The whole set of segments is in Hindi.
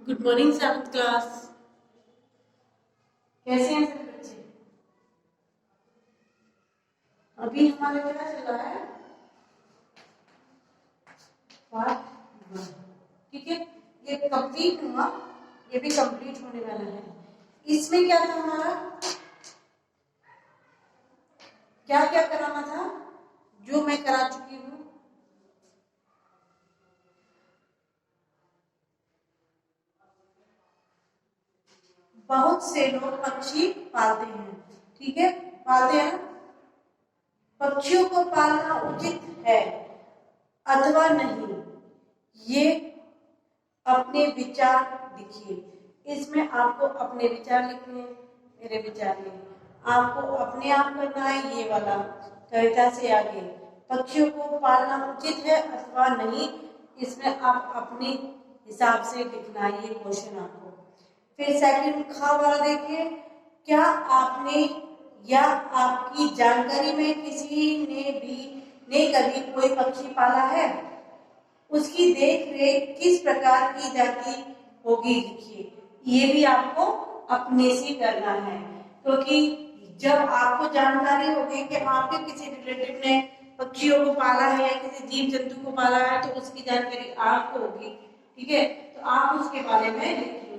Good morning seventh class. कैसे हैं सभी बच्चे? अभी हमारा क्या चल रहा है? पार्ट 1। ठीक है, ये कंप्लीट हुआ, ये भी कंप्लीट होने वाला है। इसमें क्या था हमारा, क्या क्या कराना था जो मैं करा चुकी हूँ। बहुत से लोग पक्षी पालते हैं, ठीक है, पालते हैं। पक्षियों को पालना उचित है अथवा नहीं, ये अपने विचार लिखिए। इसमें आपको अपने विचार लिखने हैं, मेरे विचार लिखने, आपको अपने आप करना है। ये वाला कविता से आगे पक्षियों को पालना उचित है अथवा नहीं, इसमें आप अपने हिसाब से लिखना है ये क्वेश्चन आपको। फिर सेकंड खा वाला देखिए, क्या आपने या आपकी जानकारी में किसी ने कभी कोई पक्षी पाला है? उसकी देख रेख किस प्रकार की जाती होगी लिखिए। ये भी आपको अपने से करना है, क्योंकि जब आपको जानकारी होगी कि आपके किसी रिलेटिव ने पक्षियों को पाला है या किसी जीव जंतु को पाला है, तो उसकी जानकारी आपको होगी, ठीक है, तो आप उसके बारे में लिखेंगे।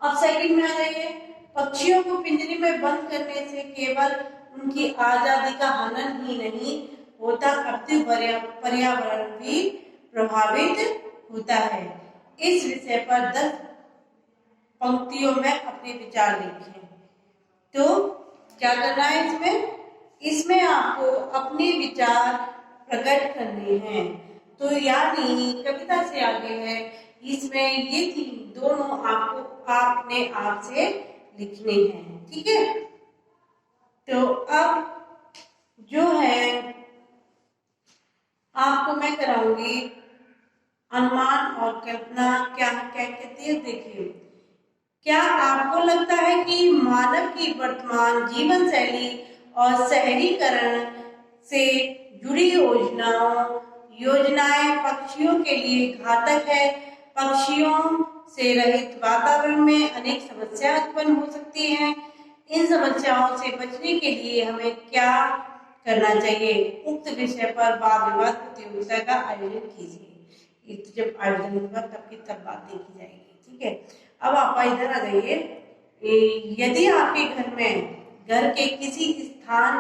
अब सेकंड में आ जाइए, पक्षियों को पिंजरे में बंद करने से केवल उनकी आजादी का हनन ही नहीं होता, अपितु पर्यावरण भी प्रभावित होता है। इस विषय पर 10 पंक्तियों में अपने विचार लिखें। तो क्या करना है इसमें आपको अपने विचार प्रकट करने हैं। तो यानी कविता से आगे है, इसमें ये दोनों आपको आपने आप से लिखने हैं, ठीक है। तो अब जो है आपको मैं कराऊंगी अनुमान और कल्पना। क्या क्या कहती है देखिए, क्या आपको लगता है कि मानव की वर्तमान जीवन शैली और शहरीकरण से जुड़ी योजनाएं पक्षियों के लिए घातक है? पक्षियों से रहित वातावरण में अनेक समस्याएं उत्पन्न हो सकती हैं। इन समस्याओं से बचने के लिए हमें क्या करना चाहिए? उक्त विषय पर वाद विवाद प्रतियोगिता का आयोजन कीजिए। जब आयोजन होगा तब की तब बात देखी जाएगी, ठीक है। अब आप इधर आ जाइए, यदि आपके घर के किसी स्थान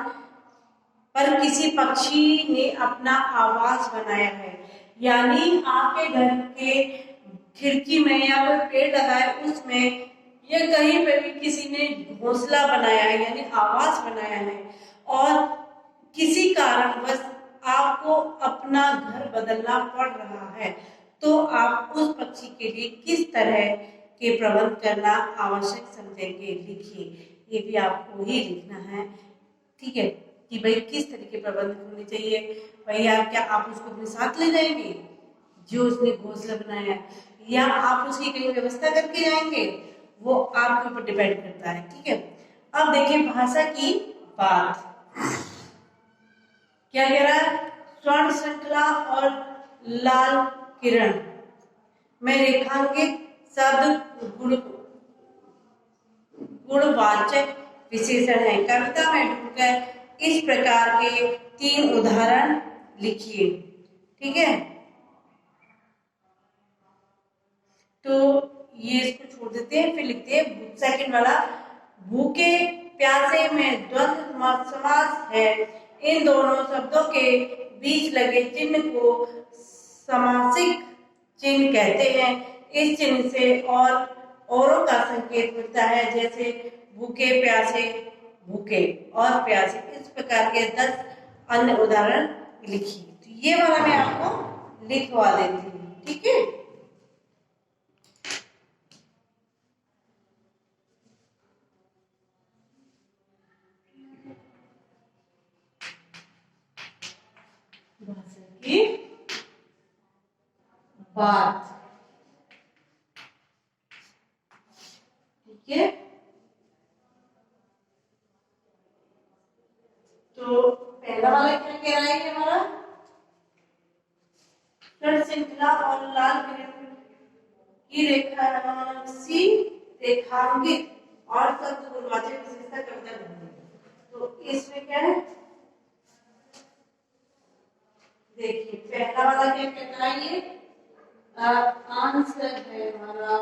पर किसी पक्षी ने अपना आवास बनाया है, यानी आपके घर के खिड़की में या कोई पेड़ लगा है उसमें, या कहीं पे भी किसी ने घोंसला बनाया है यानी आवास बनाया है, और किसी कारणवश आपको अपना घर बदलना पड़ रहा है, तो आप उस पक्षी के लिए किस तरह के प्रबंध करना आवश्यक समझेंगे लिखिए। ये भी आपको ही लिखना है, ठीक है, कि भाई किस तरह के प्रबंध होने चाहिए। भैया क्या आप उसको अपने साथ ले जाएंगे जो उसने घोंसला बनाया है, या आप उसकी कहीं व्यवस्था करके जाएंगे, वो आपके ऊपर डिपेंड करता है, ठीक है। अब देखिए भाषा की बात, क्या कह रहा है, स्वर्ण श्रृंखला और लाल किरण में रेखांकित शब्द गुणवाचक विशेषण है। कविता में ढूंढकर इस प्रकार के 3 उदाहरण लिखिए, ठीक है। तो ये इसको छोड़ देते हैं, फिर लिखते हैं सेकंड वाला, भूखे प्यासे में द्वंद्व समास है। इन दोनों शब्दों के बीच लगे चिन्ह को समासिक चिन्ह कहते हैं। इस चिन्ह से औरों का संकेत मिलता है, जैसे भूखे प्यासे, भूखे और प्यासे। इस प्रकार के 10 अन्य उदाहरण लिखिए। तो ये वाला मैं आपको लिखवा देती हूँ, ठीक है। भाषा की बात, ठीक है। तो पहला वाला क्या कह रहा है हमारा, स्वर्ण श्रृंखला और लाल किरण की रेखांकित और शब्द गुणवाचक विशेषता कविता ढूंढे। तो इसमें क्या है, देखिए पहला वाला क्या कहता है, ये आंसर है हमारा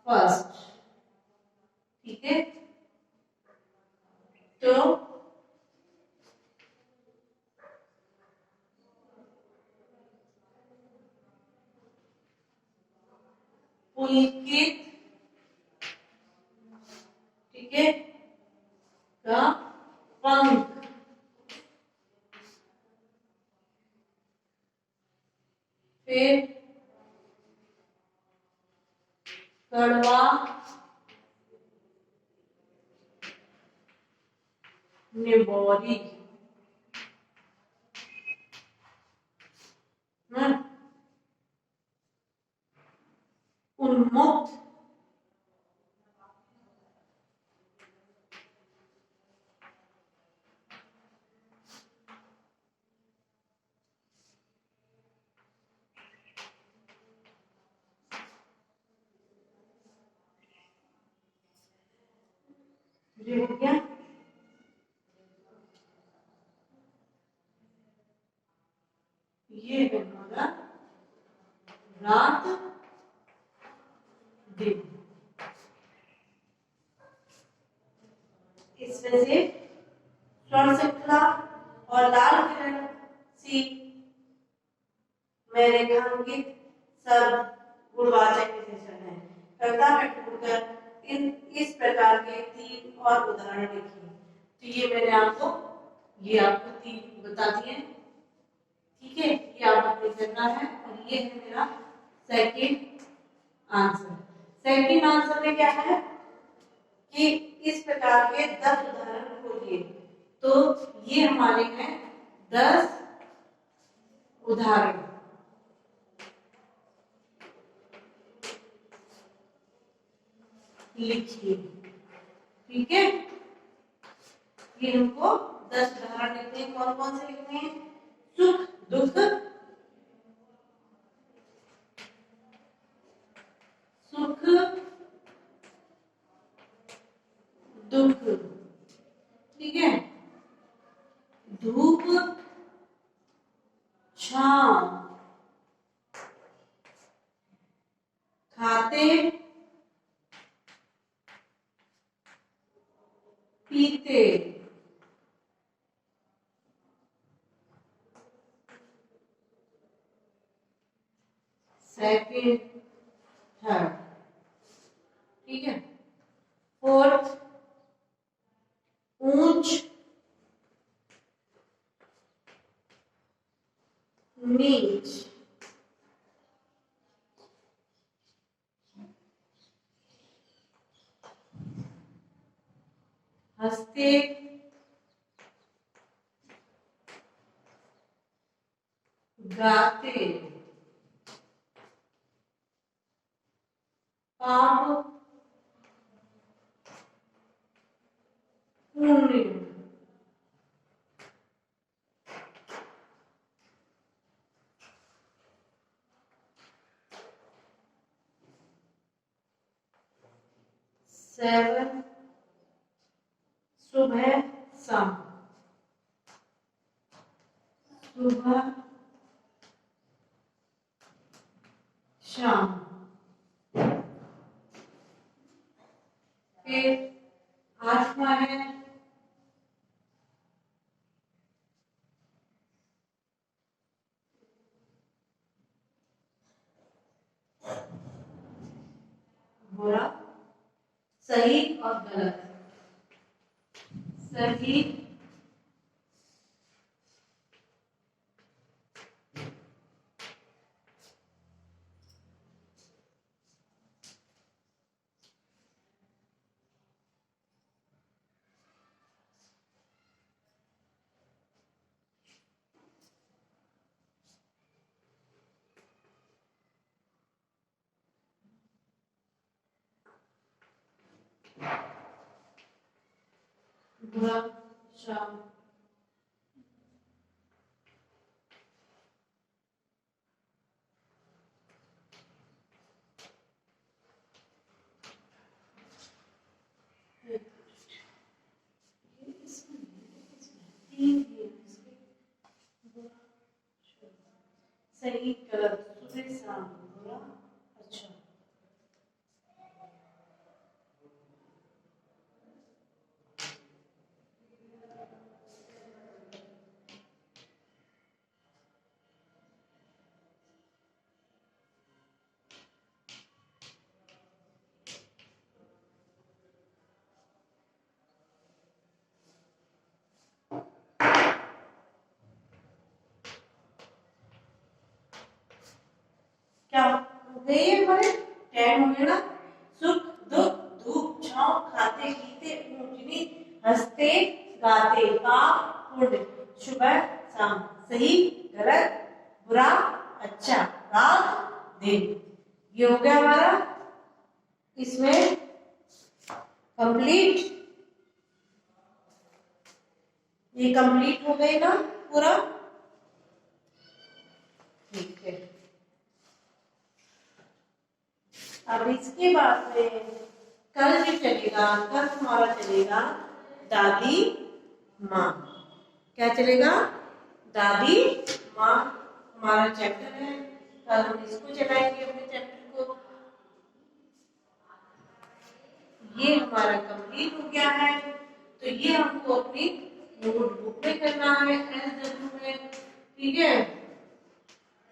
फर्स्ट। ठीक है, तो पुलकित, ठीक है, का पंख, फिर कड़वा निबोरी, उन्मुक्त, ये हो गया। ये है हमारा रात दिन। इसमें से स्वर्ण श्रृंखला और लाल किरण सी में रेखांकित शब्द गुणवाचक विशेषण है। कविता में ढूंढकर इस प्रकार के 3 और उदाहरण लिखिए। तो ये मैंने आपको 3 बता दिए। ठीक है, ये आपको करना है और ये है मेरा सेकंड आंसर। सेकंड आंसर में क्या है कि इस प्रकार के 10 उदाहरण खोजिए। तो ये हमारे हैं 10 उदाहरण। लिखिए, ठीक है, ये हमको 10 उदाहरण लिखने हैं। कौन कौन से लिखने हैं? सुख दुख, सुख दुख, ठीक है, धूप छांव, खाते पीते, सेकंड थर्ड, ठीक है। फोर्थ ऊंच नीच, हंसते गाते, पाप पुण्य, सेवन सुबह शाम, सुबह शाम, फिर 8वां है बुरा, सही और गलत, सही बुरा शाम, क्या हो गए हमारे 10 हो गए ना। सुख दुख धूप छांव खाते पीते ऊंच नीच हंसते गाते पाप पुण्य सुबह शाम सही गलत बुरा अच्छा रात दिन। ये हो गया हमारा इसमें कंप्लीट। ये कंप्लीट हो गई ना पूरा। ठीक है, अब इसके बाद में कल भी चलेगा। कल हमारा चलेगा दादी माँ। क्या चलेगा? दादी माँ हमारा चैप्टर है। कल हम इसको चलाएंगे अपने चैप्टर को। ये हमारा कंप्लीट हो गया है। तो ये हमको अपनी नोटबुक में करना है SW में। ठीक है,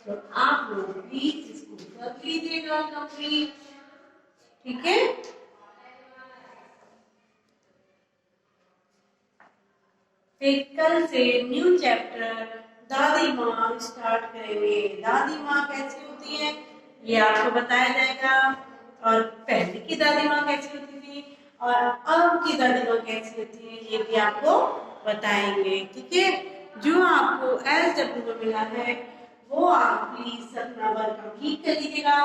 तो आप लोग प्लीज इसको कर लीजिएगा कंप्लीट। ठीक है, फिर कल से न्यू चैप्टर दादी माँ स्टार्ट करेंगे। दादी माँ कैसी होती है ये आपको बताया जाएगा, और पहले की दादी माँ कैसी होती थी और अब की दादी माँ कैसी होती है ये भी आपको बताएंगे। ठीक है, जो आपको SW में मिला है वो आप प्लीज अपना वर्क कंप्लीट कर लीजिएगा।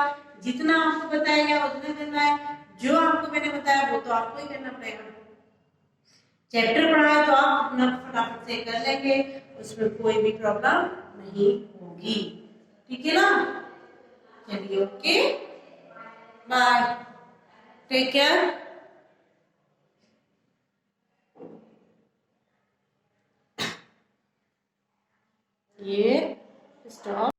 जितना आपको बताया गया उतना करना है। जो आपको मैंने बताया वो तो आपको ही करना पड़ेगा। चैप्टर पढ़ा है तो आप अपना फटाफट से कर लेंगे, उसमें कोई भी प्रॉब्लम नहीं होगी। ठीक है ना? चलिए, ओके, बाय, टेक केयर। ये स्टॉप।